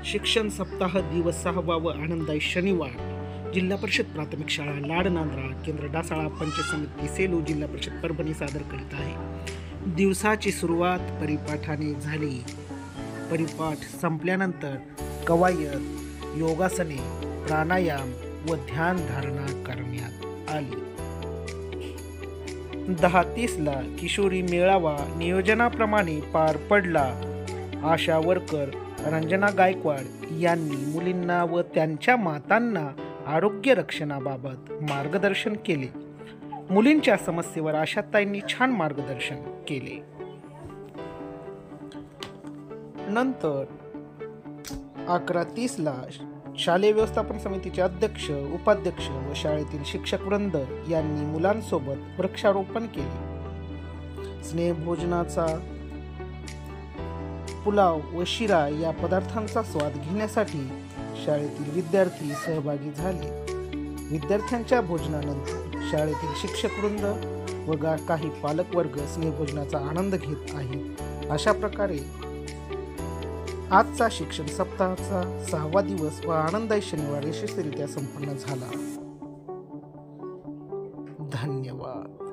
शिक्षण सप्ताह दिवस 6वा व आनंदाई शनिवार जिल्हा परिषद प्राथमिक शाळा लाडनांद्रा केंद्र डासाळा पंचायत समिती सेलू जिल्हा परिषद परभणी सादर करीत आहे। दिवसाची सुरुवात परिपाठाने झाली। परिपाठ संपल्यानंतर कवायत, योगासने, प्राणायाम व ध्यान धारणा करण्यात आली। 10:30ला किशोरी मेळावा नियोजनाप्रमाणे पार पडला। आशा वर्कर रंजना गायकवाड यांनी मुलींना व त्यांच्या मातांना आरोग्य रक्षणाबाबत मार्गदर्शन केले। मुलींच्या समस्येवर आशाताईंनी छान मार्गदर्शन केले। नंतर 11:30ला शालेय व्यवस्थापन समितीचे अध्यक्ष, उपाध्यक्ष व शाळेतील शिक्षक वृंद यांनी मुलांसोबत वृक्षारोपण केले। स्नेहभोजनाचा पुलाव व शिरा या पदार्थांचा स्वाद घेण्यासाठी शाळेतील विद्यार्थी सहभागी झाले। विद्यार्थ्यांच्या भोजनानंतर शाळेतील शिक्षक वृंद व काही पालक वर्ग स्नेहभोजनाचा आनंद घेत आहेत। अशा प्रकारे आजचा शिक्षण सप्ताहाचा 6वा दिवस व आनंदाई शनिवार यशस्वीरित्या संपन्न झाला। धन्यवाद।